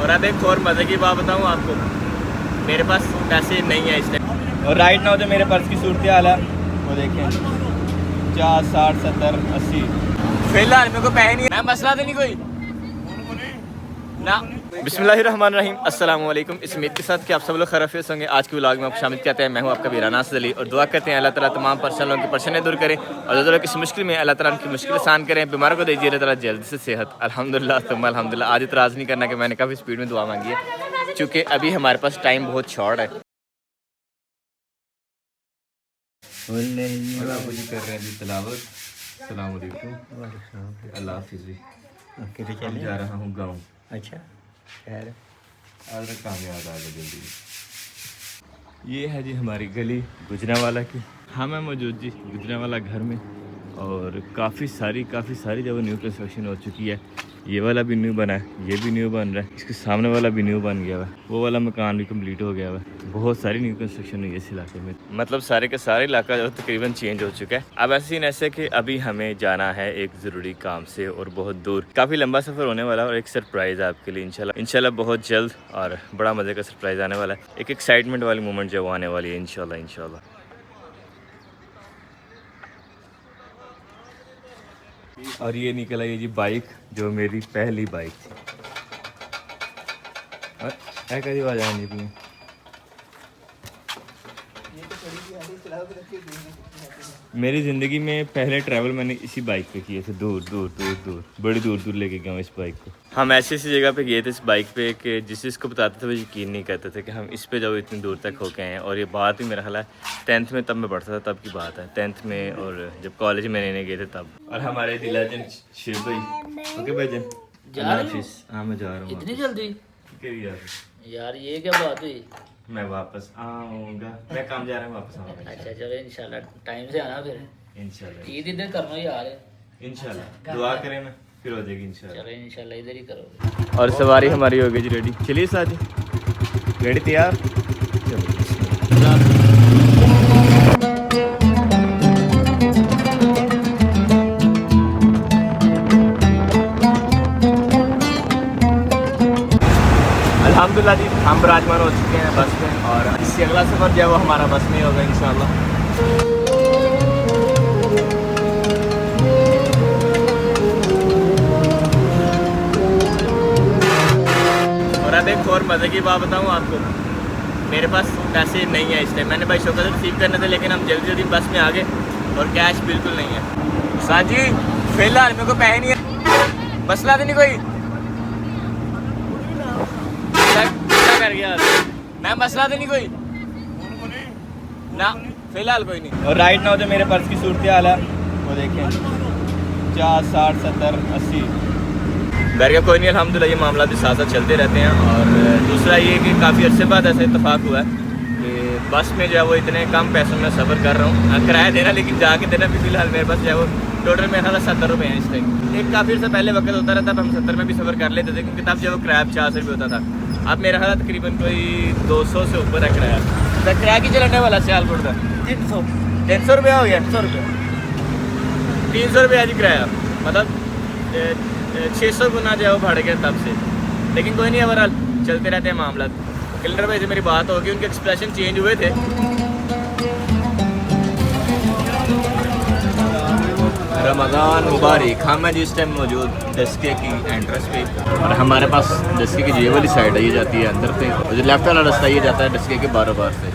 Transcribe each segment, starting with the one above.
और अब एक और मज़े की बात बताऊँ आपको, मेरे पास पैसे नहीं है इस टाइम। और राइट नाउ जो मेरे पर्स की सूरत हाल है वो देखें, 50, 60, 70, 80। फिलहाल मेरे को पैसे नहीं है, मसला तो नहीं कोई ना। बिस्मिल्लाहिर्रहमानिर्रहीम, अस्सलाम वालेकुम। इस उम्मीद के साथ कि आप सब लोग खैरियत होंगे। आज के व्लॉग में आप शामिल कहते हैं, मैं हूं आपका वीरा नासिर अली, और दुआ करते हैं अल्लाह ताला तमाम परेशान लोगों की परेशानियां दूर करें और जो लोग इस मुश्किल में अल्लाह ताला उनकी मुश्किल आसान करें। बीमारों को दीजिए अल्लाह ताला जल्दी से सेहत। अल्हम्दुलिल्लाह तुम अल्हम्दुलिल्लाह। आज इतराज़ नहीं करना कि मैंने काफ़ी स्पीड में दुआ मांगी है, चूँकि अभी हमारे पास टाइम बहुत शॉर्ट है। कर रहे हैं जी तिलावत। अस्सलाम वालेकुम, अल्लाह हाफ़िज़ जी। मैं जा रहा हूँ गाँव। अच्छा खैर, आज कामयाब आ गए जल्दी। ये है जी हमारी गली गुजरांवाला की। हाँ मैं मौजूद जी गुजरांवाला घर में, और काफ़ी सारी जगह न्यू कंस्ट्रक्शन हो चुकी है। ये वाला भी न्यू बना है, ये भी न्यू बन रहा है, इसके सामने वाला भी न्यू बन गया हुआ है, वो वाला मकान भी कंप्लीट हो गया हुआ है। बहुत सारी न्यू कंस्ट्रक्शन हुई है इस इलाके में, मतलब सारे के सारे इलाका जो तकरीबन चेंज हो चुका है। अब ऐसे ही ऐसे कि अभी हमें जाना है एक ज़रूरी काम से, और बहुत दूर, काफ़ी लंबा सफ़र होने वाला है, और एक सरप्राइज़ आपके लिए इंशाल्लाह बहुत जल्द, और बड़ा मज़े का सरप्राइज़ आने वाला है। एक एक्साइटमेंट वाली मोमेंट जो आने वाली है इंशाल्लाह। और ये निकला ये जी बाइक, जो मेरी पहली बाइक थी। कैसी आवाज़ आ रही है? मेरी ज़िंदगी में पहले ट्रैवल मैंने इसी बाइक पे किए थे, दूर बड़ी दूर लेके गया हूँ इस बाइक को। हम ऐसी जगह पे गए थे इस बाइक पे कि जिसको बताते थे वो यकीन नहीं करते थे कि हम इस पे जाओ इतनी दूर तक होके आए हैं। और ये बात भी मेरा ख्याल है 10th में तब मैं पढ़ता था, तब की बात है, 10th में, और जब कॉलेज में रहने गए थे तब। और हमारे दिलाजन शिव भाई, ओके भाईजन हाँ मैं जा रहा हूँ। इतनी जल्दी यार ये क्या बात हुई? मैं वापस आऊंगा, मैं काम जा रहा हूँ, वापस आऊंगा। अच्छा चलो इंशाल्लाह टाइम से आना फिर। इंशाल्लाह ईद इधर करना यार। इंशाल्लाह दुआ करें ना, फिर हो जाएगी इंशाल्लाह। चलो इंशाल्लाह इधर ही करोगे। और सवारी हमारी हो गई जी रेडी। चलिए साथ ही, रेडी तैयार, चलो। अल्हम्दुलिल्लाह जी हम विराजमान हो चुके हैं बस में, और इससे अगला सफ़र जो है वो हमारा बस में होगा इंशाल्लाह। और अब एक और मज़े की बात बताऊँ आपको, मेरे पास पैसे नहीं है इस टाइम। मैंने भाई शौकत से रिसीव करने थे, लेकिन हम जल्दी बस में आ गए और कैश बिल्कुल नहीं है। साजी फिलहाल मेरे को पैसे नहीं है, मसला तो नहीं कोई कर गया मैं, मसला तो नहीं कोई ना, फिलहाल कोई नहीं। और राइट नाउ जो मेरे पर्स की सूरत हाल है वो देखें, 50, 60, 70, 80। घर का कोई नहीं, अल्हम्दुलिल्लाह ये मामला भी साथ साथ चलते रहते हैं। और दूसरा ये कि काफ़ी अर्से बाद ऐसा इत्तेफाक हुआ है कि बस में जो है वो इतने कम पैसों में सफ़र कर रहा हूँ। किराया देना, लेकिन जाके देना भी फिलहाल मेरे पास जो है वो टोटल मेरा 70 रुपये हैं इस टाइम। एक काफ़ी अर्से पहले वक्त होता रहता, तब हम 70 में भी सफ़र कर लेते थे, क्योंकि तब जो वो किराया 50 रुपये होता था। अब मेरा ख्याल तकरीबन कोई 200 से ऊपर है किराया। तो किराया की चलने वाला सियालकोट का 300 रुपया हो गया। 300 रुपया जी किराया, मतलब 600 गुना जो है वो बढ़ गया तब से। लेकिन कोई नहीं, ओवरऑल चलते रहते हैं मामला। क्लियर भाई से मेरी बात होगी, उनके एक्सप्रेशन चेंज हुए थे। रमज़ान मुबारक। हम हैं जिस टाइम मौजूद डस्के की एंट्रेंस पे, और हमारे पास डस्के की ये वाली साइड है, ये जाती है अंदर से, और जो लेफ्ट वाला रास्ता ये जाता है डस्के के बार से।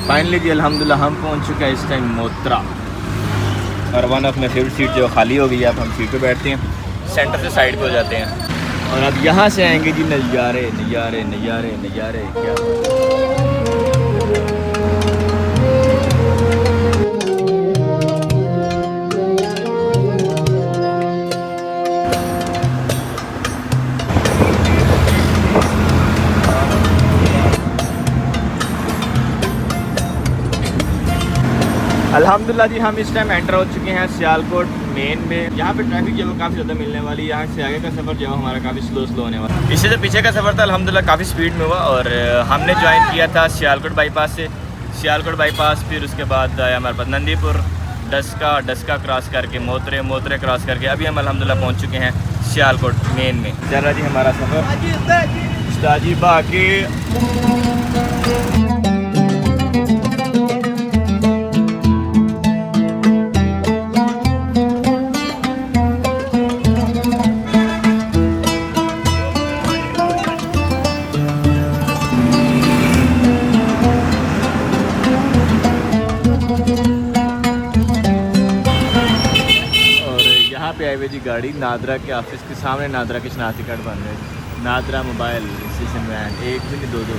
फाइनली जी अल्हम्दुलिल्लाह हम पहुंच चुके हैं इस टाइम मोत्रा, और one of my favourite seat जो खाली हो गई है। अब हम सीट पे बैठते हैं, सेंटर से साइड पे हो जाते हैं, और अब यहाँ से आएंगे जी नज़ारे नज़ारे नज़ारे नज़ारे। क्या अल्हम्दुलिल्लाह जी, हम इस टाइम एंटर हो चुके हैं सियालकोट मेन में। यहाँ पे ट्रैफिक जो है काफ़ी ज़्यादा मिलने वाली है। यहाँ से आगे का सफ़र जो है हमारा काफ़ी स्लो होने वाला है। इससे जो पीछे का सफ़र था अल्हम्दुलिल्लाह काफ़ी स्पीड में हुआ। और हमने ज्वाइन किया था सियालकोट बाईपास से, सियालकोट बाईपास, फिर उसके बाद आया हमारे पास नंदीपुर, डस्का क्रॉस करके मोतरे क्रॉस करके अभी हम अल्हम्दुलिल्लाह पहुँच चुके हैं सियालकोट मेन में। चल रहा जी हमारा सफ़र ताजी बाकी। पे आई हुई जी गाड़ी नादरा के ऑफिस के सामने। नादरा के शनाख्ती कार्ड बन रहे हैं। नादरा मोबाइल स्टेशन वैन, एक भी नहीं, दो। तो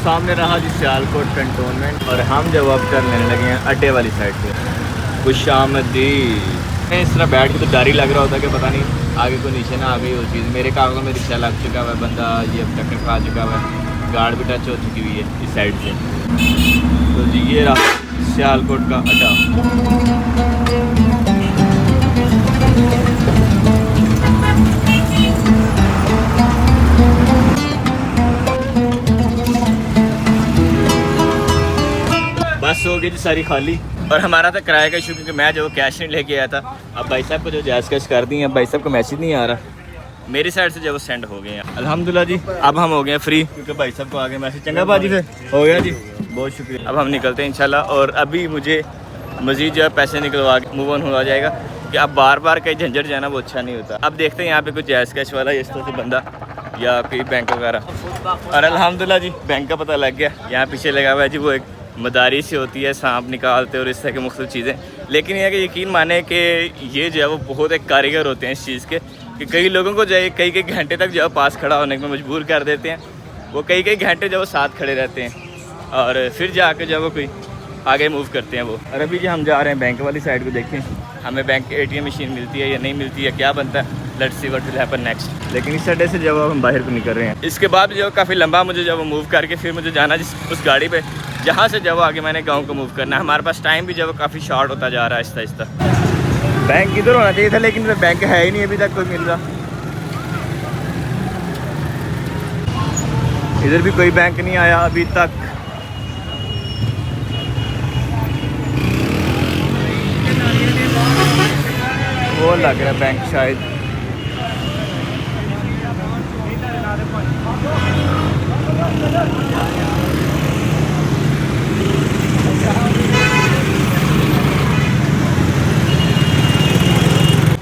सामने रहा जी सियालकोट कंटोनमेंट और हम जब अब टर्न लेने लगे हैं अड्डे वाली साइड पे। खुशामदी। इस तरह बैठ के तो डर ही लग रहा होता कि पता नहीं आगे कोई नीचे ना आ गई वो चीज़। मेरे कागज़ों में रिक्शा लग चुका हुआ है, बंदा ये टक्कर खा चुका हुआ है, गार्ड भी टच हो चुकी हुई है इस साइड से। तो जी ये रहा सियालकोट का अड्डा। बस हो गई जी सारी खाली। और हमारा था किराए का इशू, क्योंकि मैं जो कैश नहीं लेके आया था। अब भाई साहब को जो जायज़ कैश कर दी है, भाई साहब को मैसेज नहीं आ रहा, मेरी साइड से जो वो सेंड हो गए हैं अल्हम्दुलिल्लाह जी। अब हम हो गए फ्री, क्योंकि भाई साहब को आगे मैसेज। चंगा बाजी फिर हो गया जी, बहुत शुक्रिया। अब हम निकलते हैं इंशाल्लाह। और अभी मुझे मज़ीद जो है पैसे निकलवा के मूव ऑन हो जाएगा, कि अब बार बार कहीं झंझट जाना वो अच्छा नहीं होता। अब देखते हैं यहाँ पे कुछ जायज़ कैश वाला इस तरह से बंदा या कोई बैंक वगैरह। और अल्हम्दुलिल्लाह जी बैंक का पता लग गया। यहाँ पीछे लगा हुआ है जी वो एक मदारी से होती है, सांप निकालते और इस तरह की मुख्तलिफ चीज़ें। लेकिन यह कि यकीन माने कि ये जो है वो बहुत एक कारीगर होते हैं इस चीज़ के, कि कई लोगों को जो है कई घंटे तक जो है पास खड़ा होने में मजबूर कर देते हैं। वो कई घंटे जो वो साथ खड़े रहते हैं और फिर जाकर जो है वो कोई आगे मूव करते हैं वो। और अभी जो हम जा रहे हैं बैंक वाली साइड को, देखें हमें बैंक ATM मशीन मिलती है या नहीं मिलती है, क्या बनता है, let's see what will happen next. लेकिन इस अड्डे से जब हम बाहर को निकल रहे हैं, इसके बाद जो काफ़ी लंबा मुझे जब मूव करके फिर मुझे जाना उस गाड़ी पे जहाँ से जब आगे मैंने गांव को मूव करना है। हमारे पास टाइम भी जब काफ़ी शॉर्ट होता जा रहा है आहिस्ता आहिस्ता। बैंक इधर होना चाहिए था, लेकिन बैंक है ही नहीं अभी तक कोई मिल रहा। इधर भी कोई बैंक नहीं आया अभी तक। वो लग रहा है बैंक शायद।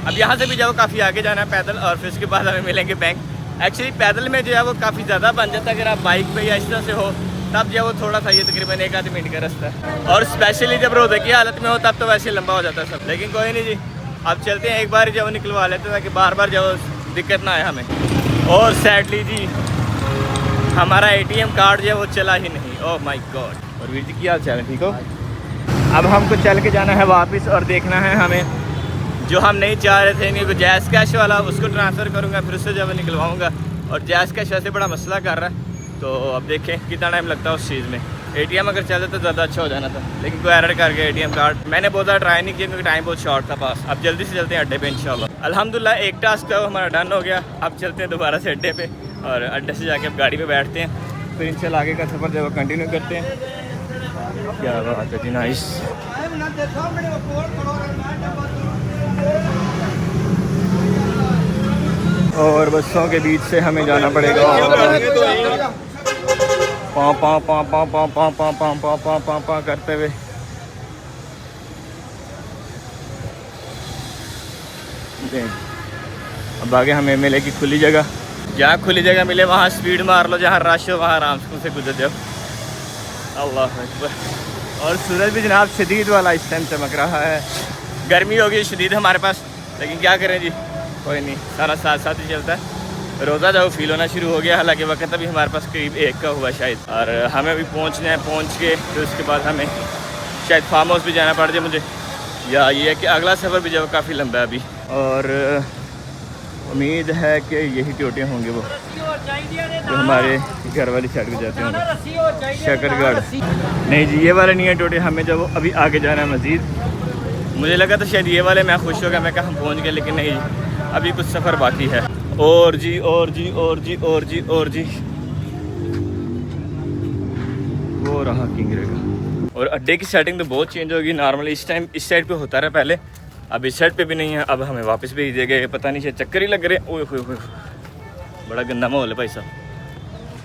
अब यहाँ से भी जाओ काफ़ी आगे जाना है पैदल, और फिर उसके बाद हमें मिलेंगे बैंक। एक्चुअली पैदल में जो है वो काफ़ी ज़्यादा बन जाता है, अगर आप बाइक पे या इस तरह से हो तब जो है वो थोड़ा सा, ये तकरीबन 1 आध मिनट का रास्ता है। और स्पेशली जब रोज़े की हालत में हो तब तो वैसे लंबा हो जाता है सब। लेकिन कोई नहीं जी, अब चलते हैं, एक बार जो निकलवा लेते हैं ताकि बार बार जो दिक्कत ना आए हमें। और सैडली जी हमारा ATM कार्ड जो है वो चला ही नहीं। Oh my God. और वीर जी क्या हाल चाल है, ठीक हो? अब हमको चल के जाना है वापस और देखना है हमें जो हम नहीं चाह रहे थे इनके जायज़ कैश वाला, उसको ट्रांसफ़र करूँगा, फिर उससे जब निकलवाऊँगा। और जायज़ कैश वैसे बड़ा मसला कर रहा है, तो अब देखें कितना टाइम लगता है उस चीज़ में। ATM अगर चलता तो ज़्यादा अच्छा हो जाना था, लेकिन कोई एरर कर गया ATM कार्ड। मैंने बहुत ज़्यादा ट्राई नहीं किया क्योंकि टाइम बहुत शॉर्ट था पास। अब जल्दी से चलते हैं अड्डे पे इंशाल्लाह। अल्हम्दुलिल्लाह एक टास्क तो हमारा डन हो गया। अब चलते हैं दोबारा से अड्डे पे, और अड्डे से जाके अब गाड़ी पे बैठते हैं, फिर इंशाल्लाह आगे का सफ़र जो है कंटिन्यू करते हैं। क्या बात है जी, नाइस। और बसों के बीच से हमें जाना पड़ेगा पाँ पाँ पाँ पाँ पाँ पाँ पाँ पाँ पाँ पाँ पाँ पाँ करते हुए। अब आगे हमें मिलेगी खुली जगह। जहाँ खुली जगह मिले वहाँ स्पीड मार लो, जहाँ रश हो वहाँ आराम से गुजर जाओ। अल्लाह अकबर। और सूरज भी जनाब शदीद वाला इस टाइम चमक रहा है। गर्मी होगी शदीद हमारे पास, लेकिन क्या करें जी, कोई नहीं, सारा साथ साथ ही चलता है। रोज़ा जो फील होना शुरू हो गया, हालांकि वक्त अभी हमारे पास करीब 1 का हुआ शायद। और हमें अभी पहुंचना है, पहुंच के फिर उसके बाद हमें शायद फार्म हाउस भी जाना पड़ जाए मुझे, या ये है कि अगला सफ़र भी जो काफ़ी लंबा है अभी। और उम्मीद है कि यही टोटे होंगे वो जो हमारे घर वाली साइड को जाते होंगे, शकरगढ़। नहीं जी, ये वाले नहीं है टोटे, हमें जब अभी आगे जाना है मज़ीद। मुझे लगा तो शायद ये वाले मैं खुश हो गया, मैं कहा हम पहुँच गए, लेकिन नहीं, अभी कुछ सफ़र बाकी है। और जी और जी और जी और जी और जी, वो रहा किंगरे का। और अड्डे की सेटिंग तो बहुत चेंज होगी। नॉर्मली इस टाइम इस साइड पे होता रहा पहले, अब इस साइड पे भी नहीं है। अब हमें वापस भेज दिए गए, पता नहीं शायद चक्कर ही लग रहे। ओए होए होए, बड़ा गंदा माहौल है भाई साहब।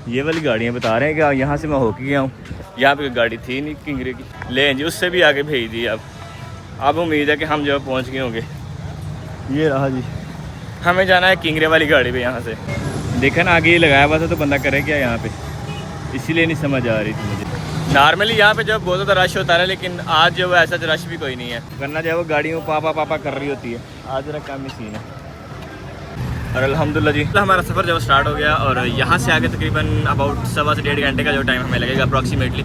ये वाली गाड़ियाँ बता रहे हैं कि यहाँ से मैं होके गया हूँ, यहाँ पे गाड़ी थी नहीं किंगरे की, ले जी उससे भी आगे भेज दी। अब उम्मीद है कि हम जो पहुँच गए होंगे। ये रहा जी, हमें जाना है किंगरे वाली गाड़ी पे। यहाँ से देखा ना आगे ये लगाया हुआ था, तो बंदा करे क्या यहाँ पे, इसीलिए नहीं समझ आ रही थी मुझे। नॉर्मली यहाँ पे जब बहुत ज़्यादा रश होता है, लेकिन आज जो ऐसा रश भी कोई नहीं है, वरना जो वो गाड़ियों पापा पापा कर रही होती है। आज जरा कम ही सीन है। और अल्हम्दुलिल्लाह जी हमारा सफ़र जब स्टार्ट हो गया, और यहाँ से आगे तकरीबन अबाउट 1.25 से 1.5 घंटे का जो टाइम हमें लगेगा अप्रॉक्सीमेटली।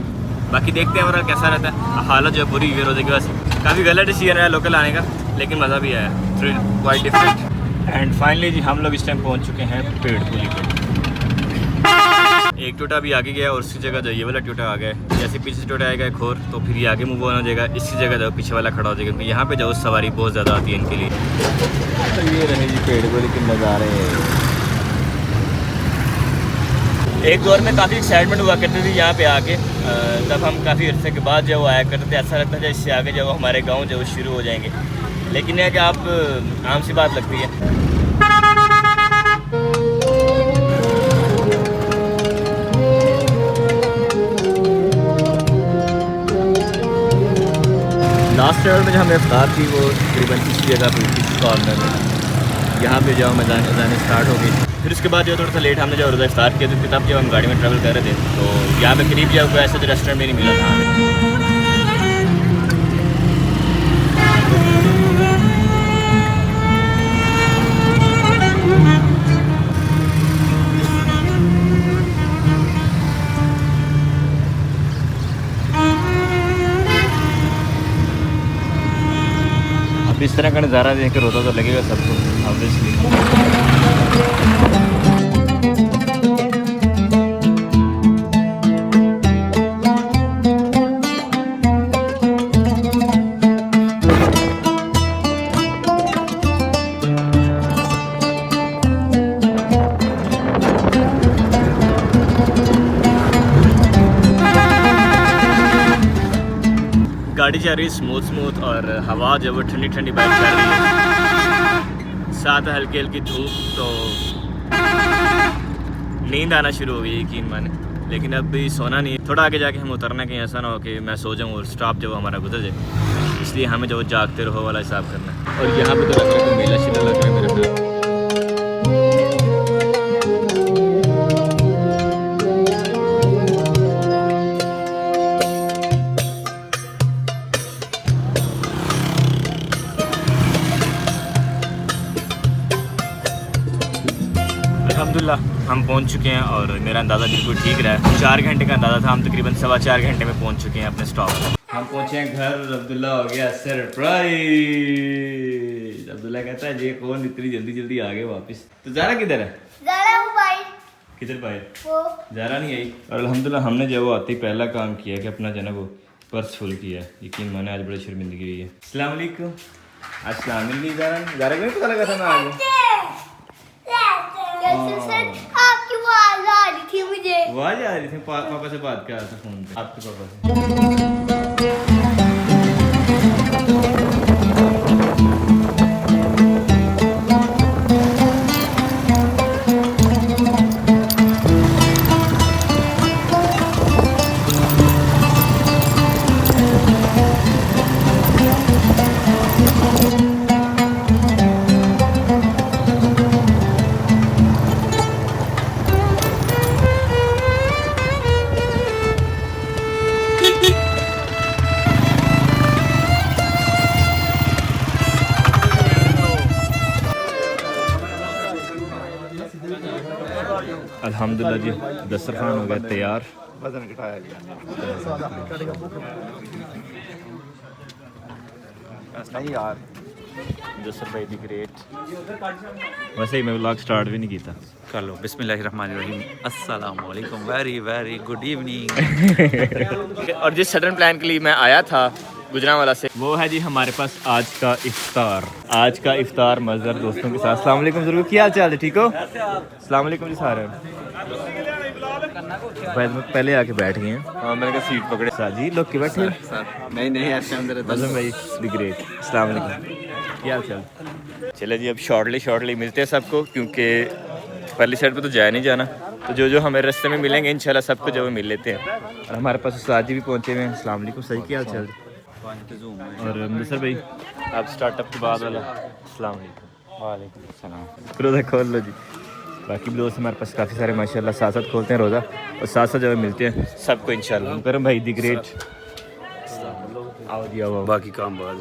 बाकी देखते हैं हमारा कैसा रहता है। हालत जो पूरी हुई रोज़े की वजह से, काफ़ी गलत डिसीजन है लोकल आने का, लेकिन मज़ा भी आया, thrill quite different. And finally जी हम लोग इस टाइम पहुँच चुके हैं पेड़ पुली पे। एक टोटा भी आगे गया और उसकी जगह जो ये वाला टोटा आ गया है। जैसे पीछे टोटा आएगा एक और, तो फिर ये आगे मूव ऑन हो जाएगा, इसकी जगह जो पीछे वाला खड़ा हो जाएगा, क्योंकि यहाँ पे जो सवारी बहुत ज़्यादा आती है इनके लिए। तो ये रहे जी पेड़ को, लेकिन नज़ारे एक दौर में काफ़ी एक्साइटमेंट हुआ करती थी यहाँ पे आके। तब हम काफ़ी अर्से के बाद जब आया करते थे, ऐसा लगता था इससे आगे जब हमारे गाँव जो शुरू हो जाएंगे। लेकिन यह कि आप आम सी बात लगती है। लास्ट ईयर में जो हमें इफ्तार थी वो तकरीबन इस जगह पे, इस कॉर्नर में, यहाँ पे जो हम अज़ान स्टार्ट हो गई। फिर उसके बाद जो थोड़ा सा लेट हमने जो रोज़ा इफ्तार किया, तो तब जब हम गाड़ी में ट्रैवल कर रहे थे, तो यहाँ पे करीब जो ऐसा जो रेस्टोरेंट में नहीं मिला था हमें। इस तरह का नज़ारा देख कर रोता तो लगेगा सबको ऑब्वियसली। गाड़ी जा रही है स्मूथ स्मूथ, और हवा जब वो ठंडी ठंडी बाइक कर रही है, साथ हल्की हल्की धूप, तो नींद आना शुरू हो गई यकीन माने। लेकिन अब भी सोना नहीं, थोड़ा आगे जाके हम उतरना, कहीं ऐसा ना हो कि मैं सो जाऊँ और स्टॉप जब हमारा गुजर जाए, इसलिए हमें जो जागते रहो वाला हिसाब करना है। और यहाँ पे तो लग रहा है मेला शिला लग रहा है मेरे पे। अल्हम्दुलिल्लाह हम पहुंच चुके हैं, और मेरा अंदाज़ा बिल्कुल ठीक रहा है। 4 घंटे का अंदाज़ा था, हम तकरीबन 4.25 घंटे में पहुंच चुके हैं अपने स्टॉप पर। हम पहुंचे हैं घर, अब्दुल्ला हो गया सरप्राइज। अब्दुल्ला कहता है ये कौन इतनी जल्दी जल्दी आ गए वापस। तो ज़ारा किधर है? किधर भाई? ज़ारा नहीं आई। और अल्हम्दुलिल्लाह हमने जो वो आते ही पहला काम किया कि अपना जो है वो पर्स फुल किया। यकीन माने आज बड़ी शर्मिंदगी हुई है। अस्सलाम वालेकुम। अस्सलाम वालेकुम। ज़ारा को नहीं पता लगा था मैं आ गया। आपकी आवाज आ रही थी मुझे। आवाज आ रही थी, पापा से बात कर रहा था फोन पे, आपके पापा से। अल्हम्दुलिल्लाह जी दस्तरखान हो गया तैयार। वज़न घटाया गया। नहीं यार जसर भाई दी ग्रेट वैसे ही मैं व्लॉग स्टार्ट भी नहीं किया कर लो बिस्मिल्लाहिर्रहमानिर्रहीम अस्सलाम वालेकुम वेरी गुड इवनिंग। और जिस सडन प्लान के लिए मैं आया था गुजरांवाला से वो है जी हमारे पास आज का इफ्तार मज़र दोस्तों के साथ। अस्सलाम वालेकुम ज़रूर, क्या हाल चाल है, ठीक हो? अस्सलाम वालेकुम जी सारे। पहले आके बैठ गए हैं। हाँ मैंने कहा सीट पकड़े साजी लोग के बैठे नहीं ऐसे अंदर मज़र भाई दी ग्रेट। अस्सलाम वालेकुम, क्या हाल चाल? चले जी अब शॉर्टली मिलते हैं सबको, क्योंकि पहली साइड पे तो जाया नहीं जाना, तो जो हमें रास्ते में मिलेंगे इंशाल्लाह सबको जो मिल लेते हैं। और हमारे पास साजी भी पहुंचे हुए हैं। अस्सलाम वालेकुम, सही क्या हाल चाल? और नसर भाई आप स्टार्टअप के बाद वाला। अस्सलाम वालेकुम रोज़ा खोल लो जी। बाकी भी दोस्त हमारे पास काफ़ी सारे माशाल्लाह साथ साथ खोलते हैं रोज़ा, और साथ साथ जब मिलते हैं सबको इंशाल्लाह। करम भाई दी ग्रेट आओ जी आओ बाकी काम बाद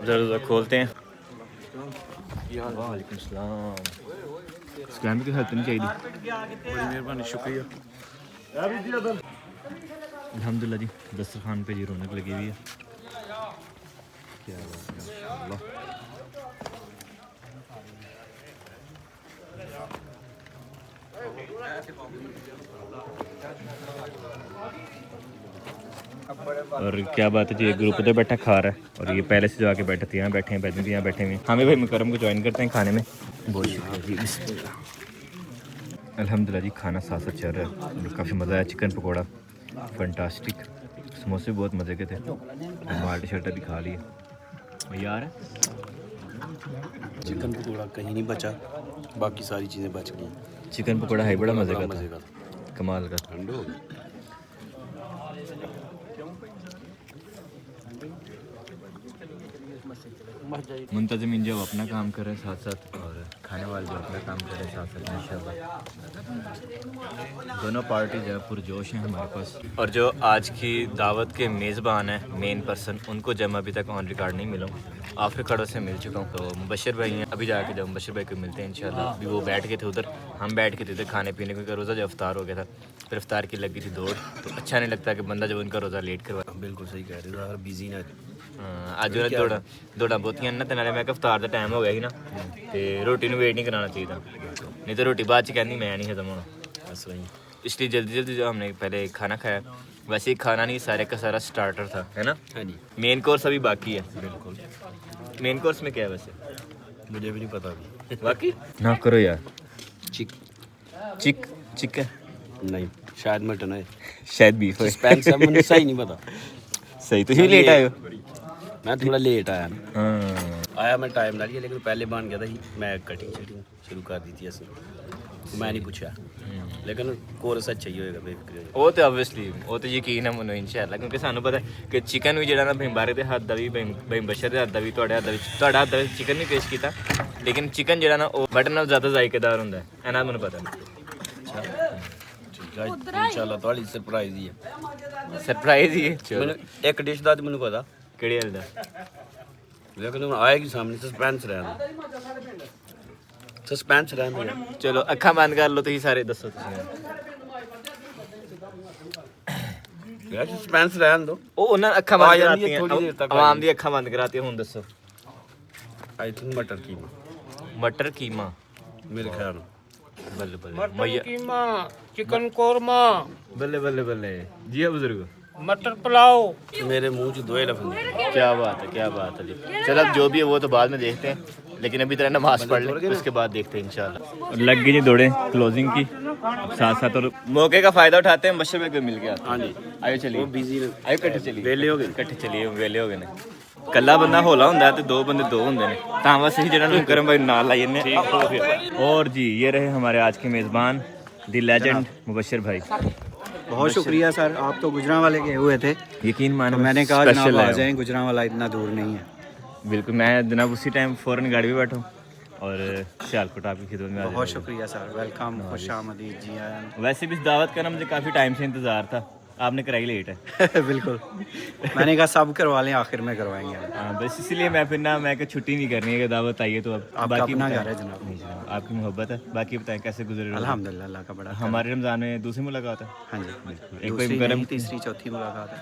रोज़ा खोलते हैं। वालेकुम सलाम। स्कैम की हेल्प नहीं चाहिए, बड़ी मेहरबानी शुक्रिया। अल्हम्दुलिल्लाह जी दस्तरखान पे जी रौनक लगी हुई है। क्या बात है अल्लाह। और क्या बात है जी, एक ग्रुप उधर बैठा खा रहा है और ये पहले से जो आके बैठे थे यहाँ बैठे हैं, बैठे हुए। हमें भाई मुकरम को ज्वाइन करते हैं खाने में। बहुत शुक्रिया जी, बिस्मिल्लाह। अल्हम्दुलिल्लाह जी खाना साथ साथ चल रहा है, काफ़ी मज़ा आया। चिकन पकौड़ा फंटास्टिक, समोसे बहुत मज़े के थे, माल्ट शर्ट भी खा लिए यार। चिकन पकौड़ा कहीं नहीं बचा, बाकी सारी चीज़ें बच गई। चिकन पकौड़ा है बड़ा मज़े का था, कमाल का। मुंतज़िम जो अपना काम कर रहे हैं साथ साथ, और खाने वाले जो अपना काम कर रहे हैं साथ साथ माशाल्लाह। दोनों पार्टी जो है पुरजोश हैं हमारे पास। और जो आज की दावत के मेज़बान हैं, मेन पर्सन, उनको जब मैं अभी तक ऑन रिकॉर्ड नहीं मिला हूँ, आखिर खड़ों से मिल चुका हूँ। तो मुबशर भाई हैं, अभी जाके जब मुबशर भाई को मिलते हैं इंशाल्लाह। अभी वो बैठ गए थे उधर, हम बैठ के थे उधर खाने पीने, क्योंकि रोज़ा जो इफ्तार हो गया था, फिर इफ्तार की लगी थी दौड़, तो अच्छा नहीं लगता कि बंदा जब उनका रोज़ा लेट करवा। बिल्कुल सही कह रहे हो, बिजी ना ਅੱਜ ਉਹਨੇ ਦੌੜਾਂ ਬਹੁਤੀਆਂ ਨਾ, ਤੇ ਨਾਲੇ ਮੈਂ ਕਿਹਾ ਇਫਤਾਰ ਦਾ ਟਾਈਮ ਹੋ ਗਿਆ ਸੀ ਨਾ, ਤੇ ਰੋਟੀ ਨੂੰ ਵੇਟ ਨਹੀਂ ਕਰਾਉਣਾ ਚਾਹੀਦਾ, नहीं तो रोटी बाद कहनी मैं नहीं खत्म होना, बस वही। इसलिए जल्दी जो हमने पहले खाना खाया, वैसे ही खाना नहीं सारे का सारा स्टार्टर था, है ना? हाँ जी। मेन कोर्स अभी बाकी है। बिल्कुल। मेन कोर्स में क्या है वैसे? मुझे भी नहीं पता अभी। बाकी ना करो यार। चिकन नहीं, शायद मटन है, शायद बीफ है। सस्पेंस है, मुझे सही नहीं पता। सही तो ही लेट आए हो। मैं थोड़ा लेट आया ना। हाँ आया मैं टाइम ना लिया, लेकिन पहले बन गया था, मैं कटिंग शटिंग शुरू कर दी थी असली। मैं नहीं पूछा, लेकिन कोर्स अच्छा ही होएगा बेफिक्र। वो तो ऑब्वियसली वो तो यकीन है मैनू इंशाअल्लाह, क्योंकि सानू पता है कि चिकन भी जेड़ा ना भंबारे दे हੱਥ ਦਾ ਵੀ ਬਸ਼ਰ ਦੇ ਹੱਥ ਦਾ ਵੀ ਤੁਹਾਡੇ ਹੱਥ ਦਾ ਵੀ चिकन नहीं पेश किया, लेकिन चिकन जेड़ा ना वो बटन ਨਾਲ ज़्यादा जायकेदार ਹੁੰਦਾ है, ਇਹਨਾਂ ਮੈਨੂੰ ਪਤਾ। ठीक है इंशाल्लाह, थोड़ी सरप्राइज ही है। सरप्राइज ही है। मैंने एक डिश दा मैंने पता ਕਿਹੜੀ ਹੱਲ ਦਾ, लेकिन हम आएगी सामने, सस्पेंस रहना, सस्पेंस रहना। चलो ਅੱਖਾਂ ਬੰਦ ਕਰ ਲਓ ਤੁਸੀਂ ਸਾਰੇ, ਦੱਸੋ ਤੁਸੀਂ। यार सस्पेंस रहने दो। ਉਹ ਉਹਨਾਂ ਅੱਖਾਂ ਬੰਦ ਜਾਂਦੀ ਹੈ, ਕਰਾਤੀਆਂ, ਥੋੜ੍ਹੀ ਦੇਰ ਤੱਕ ਆਵਾਮ ਦੀ ਅੱਖਾਂ ਬੰਦ ਕਰਾਤੀਆਂ, ਹੁਣ ਦੱਸੋ। आई थिंक मटर कीमा, मटर कीमा, मेरे ख्याल में। बल्ले बल्ले मटर कीमा, चिकन कोरमा, बल्ले बल्ले बल्ले जी है बुजुर्ग। मटर पुलाव। मेरे मुंह से दो ही लफ्ज। क्या बात है, क्या बात है जी। चलो अब जो भी है वो तो बाद में देखते हैं, लेकिन अभी तरह नमाज पढ़ लें, उसके बाद देखते हैं इंशाल्लाह। लग गई जी दौड़े क्लोजिंग की साथ साथ, और मौके का फायदा उठाते हैं। बशर भाई को मिल गया। हाँ जी, आयो चलिए, बिजी आयो कट्ठे चलिए, वेले हो गए, कट्ठे चलिए, वेले हो गए ने। कल्ला बंदा होला हुंदा है ते दो बंदे दो हुंदे ने, तां बस ही जेड़ा करम भाई नाल लाई जन्ने। और जी ये रहे हमारे आज के मेज़बान दी लेजेंड मुबशर भाई। बहुत शुक्रिया सर, आप तो गुजरांवाले के हुए थे, यकीन मानो, तो मैंने कहा जनाब आ जाएं, गुजरांवाला इतना दूर नहीं है। बिल्कुल, मैं जनाब उसी टाइम फ़ौरन गाड़ी में बैठा हूँ और सियालकोट आपकी खिदमत में। बहुत शुक्रिया सर, वेलकम, खुश आमदीद, जी आया। वैसे भी इस दावत का ना मुझे काफ़ी टाइम से इंतज़ार था, आपने कराई लेट है। बिल्कुल, मैंने कहा सब करवा लें, आखिर में करवाएंगे। हाँ बस इसलिए मैं फिर ना मैं कि छुट्टी नहीं करनी है कि दावत आई है तो अब आपका बाकी अपना बताएं। घर है जनाब। नहीं जनाब, आपकी मोहब्बत है। बाकी बताएं कैसे गुजरे रोज़े? अल्हम्दुलिल्लाह, अल्लाह का बड़ा हमारे रमज़ान में दूसरी मुलाकात है। हाँ जी, एक दूसरी कोई नहीं, तीसरी चौथी मुलाकात है।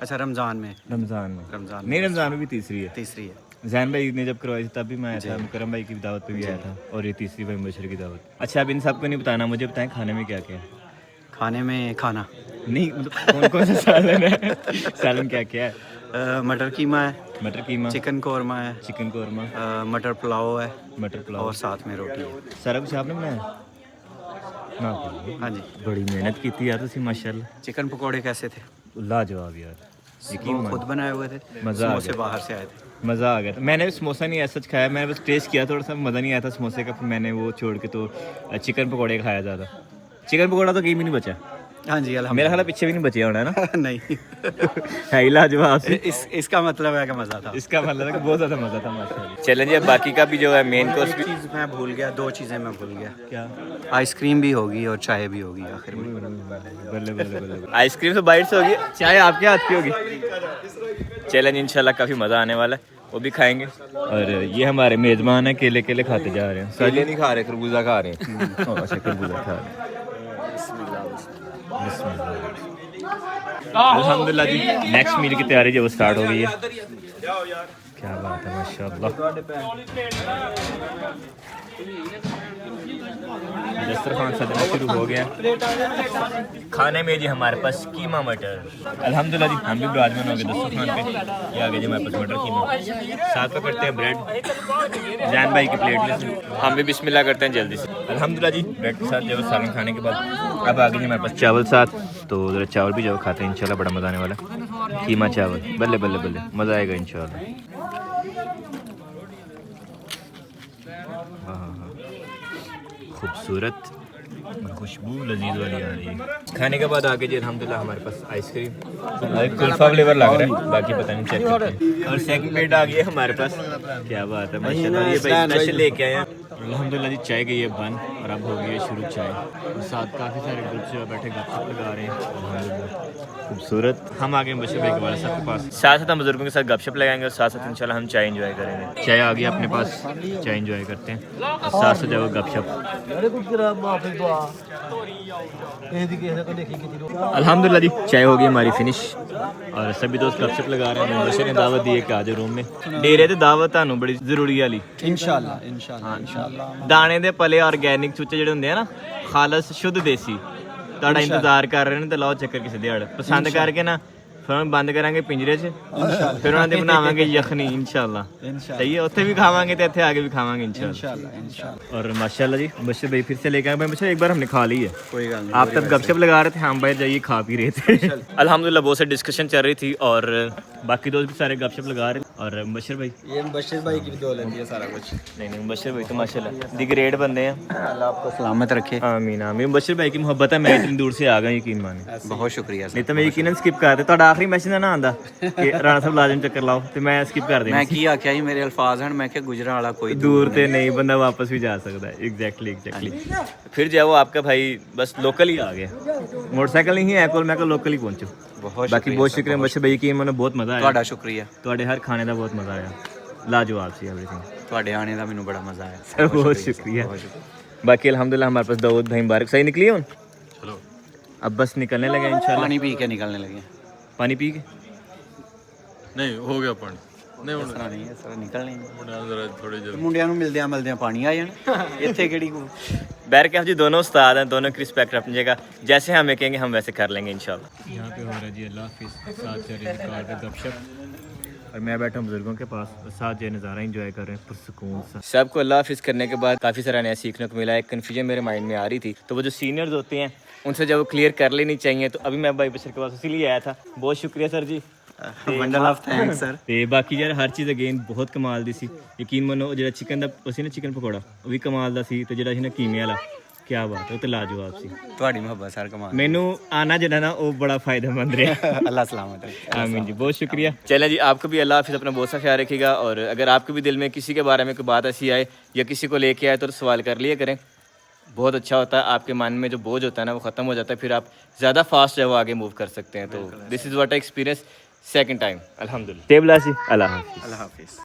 अच्छा, रमज़ान में रमज़ान में रमज़ान नहीं, रमज़ान में भी तीसरी है। तीसरी है। जैन भाई ने जब करवाई थी तब भी मैं आया था, मुकरम भाई की दावत पे भी आया था, और ये तीसरी भाई मुबशर की दावत। अच्छा अब इन सबको नहीं बताना, मुझे बताएं खाने में क्या क्या है? खाने में खाना नहीं मतलब कौन कौन सा सालन है? सालन क्या क्या है? मटर कीमा है, मटर कीमा, चिकन कौरमा है, चिकन कौरमा, मटर पुलाव है, मटर पुलाव, और साथ में रोटी है। सारा कुछ आपने बनाया? ना हाँ जी। बड़ी मेहनत की थी यार तुसी माशाल्लाह। चिकन पकौड़े कैसे थे? लाजवाब यार, यकीन वो मान। खुद बनाए हुए थे, मज़ा आ समोसे गया। बाहर से आए थे। मज़ा आ गया था। मैंने समोसा नहीं ऐसा खाया, मैंने बस टेस्ट किया, थोड़ा सा मज़ा नहीं आया था समोसे का, फिर मैंने वो छोड़ के तो चिकन पकौड़े खाया ज़्यादा। चिकन पकौड़ा तो कहीं भी नहीं बचा। हाँ जी, मेरा ख्याल है पीछे भी नहीं बचे होना है ना। नहीं है ही लाजवाब। इसका मतलब है कि मज़ा था। इसका मतलब है कि बहुत ज़्यादा मज़ा था माशाल्लाह। चलें जी, अब बाकी का भी जो है मेन कोर्स एक चीज़ मैं भूल गया, दो चीज़ें मैं भूल गया। क्या? आइसक्रीम भी होगी और चाय भी होगी आखिर में। बल्ले बल्ले बल्ले। आइसक्रीम से बाइट से होगी, चाय आपके हाथ की होगी। चलें जी, इंशाल्लाह काफ़ी मज़ा आने वाला है, वो भी खाएंगे। और ये हमारे मेज़बान हैं, केले केले खाते जा रहे हैं। केले नहीं खा रहे, खरबूजा खा रहे हैं। अच्छा खरबूजा खा रहे हैं। अल्हम्दुलिल्लाह जी, नेक्स्ट मील की तैयारी जो वो स्टार्ट हो गई है। क्या बात है माशाल्लाह। दस्तरखान सजना शुरू हो गया। खाने में जी हमारे पास कीमा मटर। अल्हम्दुलिल्लाह जी, हम भी विराजमान हो गए दस्तरखान पे। ये आ गया जी हमारे पास मटर कीमा, साथ में करते हैं ब्रेड। जैन भाई की प्लेट में हम भी बिस्मिल्लाह करते हैं जल्दी से। अल्हम्दुलिल्लाह जी, ब्रेड के साथ जो सालन खाने के बाद अब आ गए जी हमारे पास चावल साथ, तो ज़रा चावल भी जो खाते हैं इंशाल्लाह, बड़ा मज़ा आने वाला है। कीमा चावल, बल्ले बल्ले बल्ले, मज़ा आएगा इंशाल्लाह। खूबसूरत खुशबू लजीज वाली आ रही है। खाने के बाद आगे जी अल्हम्दुलिल्लाह हमारे पास आइसक्रीम, कुल्फा फ्लेवर लग रहा है, बाकी पता नहीं चेक करते हैं। और सेकंड प्लेट आ गई है हमारे पास। क्या बात है माशाल्लाह, ये भाई स्पेशल लेके आए हैं। अल्हम्दुलिल्लाह जी, चाय गई है बन और अब हो गई है शुरू चाय। और साथ काफ़ी सारे ग्रुप जो बैठे गपशप लगा रहे हैं। अल्हम्दुलिल्लाह खूबसूरत। हम आगे बशर भाई के वाले साहब के पास, साथ साथ हम बुजुर्गों के साथ गपशप लगाएंगे और साथ साथ इंशाल्लाह हम चाय एंजॉय करेंगे। चाय आ गई अपने पास, चाय एंजॉय करते हैं और साथ साथ जो गपशप। अल्हम्दुलिल्लाह जी, चाय हो गई हमारी फिनिश और सभी दोस्त गपशप लगा रहे हैं। बशर ने दावत दी है कि आज रूम में डेरे ते दावत तानू बड़ी जरूरी वाली। इंशाल्लाह इंशाल्लाह। दाने दे पले ऑर्गेनिक चूचे ਜਿਹੜੇ ਹੁੰਦੇ ਆ ਨਾ, ਖਾਲਸ ਸ਼ੁੱਧ ਦੇਸੀ, ਤੁਹਾਡਾ ਇੰਤਜ਼ਾਰ ਕਰ ਰਹੇ ਨੇ ਤੇ ਲਾਓ ਚੱਕਰ ਕਿਸੇ ਦਿਹਾੜ ਪਸੰਦ ਕਰਕੇ ਨਾ, ਫਿਰ ਉਹਨੂੰ ਬੰਦ ਕਰਾਂਗੇ ਪਿੰਜਰੇ 'ਚ, ਫਿਰ ਉਹਨਾਂ ਦੇ ਬਣਾਵਾਂਗੇ ਯਖਨੀ इंशाल्लाह। सही है, ਉੱਥੇ ਵੀ ਖਾਵਾਂਗੇ ਤੇ ਇੱਥੇ आगे भी खावांगे इंशाल्लाह। और माशाल्लाह जी, बशर भाई फिर से लेकर आए। बशर एक बार हमने खा ली है, कोई गल नहीं। आप तब गपशप लगा रहे थे, हम बाहर जाइए खा पी रहे थे। अल्हम्दुलिल्लाह बहुत से डिस्कशन चल रही थी और बाकी दोस्त भी सारे गपशप लगा रहे थे। और बशर भाई, ये बशीर भाई की दौलत है सारा कुछ। नहीं बशर भाई तो माशाल्लाह दी ग्रेड बंदे हैं। अल्लाह आपको सलामत रखे। आमीन आमीन। बशर भाई की मोहब्बत है, मैं इतनी दूर से आ गया, यकीन माने। बहुत शुक्रिया नहीं तो मैं यकीनन स्किप कर दे। ਤੁਹਾਡਾ ਆਖਰੀ ਮੈਸੇਜ ਨਾ ਆਂਦਾ ਕਿ ਰਾਣਾ ਸਾਹਿਬ ਲਾਜ਼ਮ ਚੱਕਰ ਲਾਓ ਤੇ ਮੈਂ ਸਕਿਪ ਕਰ ਦੇਣਾ। मैं की आख्या ही मेरे अल्फाज हैं, मैं क्या गुजरा वाला कोई दूर ਤੇ नहीं, बंदा वापस भी जा सकता है। एग्जैक्टली फिर जो है वो आपका भाई बस लोकल ही आ गया, मोटरसाइकिल नहीं है कोल, मैं को लोकल ही पहुंचो। बहुत बाकी बहुत शुक्रिया बशर भाई की, मैंने बहुत मजा आया। ਤੁਹਾਡਾ शुक्रिया, ਤੁਹਾਡੇ ਹਰ ਖਾਣੇ ਦਾ ਬਹੁਤ ਮਜ਼ਾ ਆਇਆ, लाजवाब सी एवरीथिंग। ਤੁਹਾਡੇ ਆने ਦਾ ਮੈਨੂੰ बड़ा मजा आया सर बहुत शुक्रिया। बाकी अल्हम्दुलिल्लाह हमारे पास दाऊद भाई मुबारक सही निकली हूँ। चलो अब बस निकलने लगे इंशाल्लाह। पानी पी के निकलने लगे। पानी पी के नहीं हो गया पानी नहीं ਇਸ ਤਰ੍ਹਾਂ ਨਹੀਂ, ਇਸ ਤਰ੍ਹਾਂ ਨਿਕਲਣੀ मुंडिया जरा थोड़ी जल्दी ਮੁੰਡਿਆਂ ਨੂੰ ਮਿਲਦਿਆਂ ਪਾਣੀ ਆ ਜਾਣਾ ਇੱਥੇ ਕਿਹੜੀ ਕੋ। बैरकैफ जी दोनों उस्ताद हैं, दोनों की रिस्पेक्ट अपनी जगह, जैसे हमें कहेंगे हम वैसे कर लेंगे इंशाल्लाह। यहाँ पे हो रहा है जी अल्लाह हाफिज़, साथ चल रही कार का गपशप और मैं बैठा हूँ बुजुर्गों के पास, साथ जो नज़ारा एंजॉय कर रहे हैं पुरसुकून सा। सबको अल्लाह हाफिज़ करने के बाद काफ़ी सारा नया सीखने को मिला। एक कन्फ्यूजन मेरे माइंड में आ रही थी, तो वो जो सीनियर्स होते हैं उनसे जब वो क्लियर कर लेनी चाहिए, तो अभी मैं भाई बशर के पास इसीलिए आया था। बहुत शुक्रिया sir ji, bundle of thanks sir. ਤੇ ਬਾਕੀ ਯਾਰ ਹਰ ਚੀਜ਼ ਅਗੇਨ ਬਹੁਤ ਕਮਾਲ ਦੀ ਸੀ। ਯਕੀਨ ਮੰਨੋ, ਜਿਹੜਾ ਚਿਕਨ ਦਾ ਸੀ ਨਾ, ਚਿਕਨ ਪਕੌੜਾ ਉਹ ਵੀ ਕਮਾਲ ਦਾ ਸੀ, ਤੇ ਜਿਹੜਾ ਸੀ ਨਾ ਕੀਮੇ ਵਾਲਾ, ਕੀ ਬਾਤ ਹੈ, ਉਹ ਤੇ ਲਾਜਵਾਬ ਸੀ। ਤੁਹਾਡੀ ਮੁਹੱਬਤ ਸਰ ਕਮਾਲ। ਮੈਨੂੰ आना ਜਿਹੜਾ ना वो बड़ा फायदेमंद रहा। अल्लाह सलामत रखे। आमीन जी, बहुत शुक्रिया। चलें जी, आपको भी अल्लाह हाफिज़, अपना बहुत सा ख्याल रखिएगा। और अगर आपके भी दिल में किसी के बारे में कोई बात ऐसी आए या किसी को लेके आए तो सवाल कर लिया करें। बहुत अच्छा होता है, आपके मन में जो बोझ होता है ना वो ख़त्म हो जाता है, फिर आप ज़्यादा फास्ट जो है वो आगे मूव कर सकते हैं। तो this is what I experience second time. अल्हम्दुलिल्लाह। टेबल अल्लाह हाफिज़।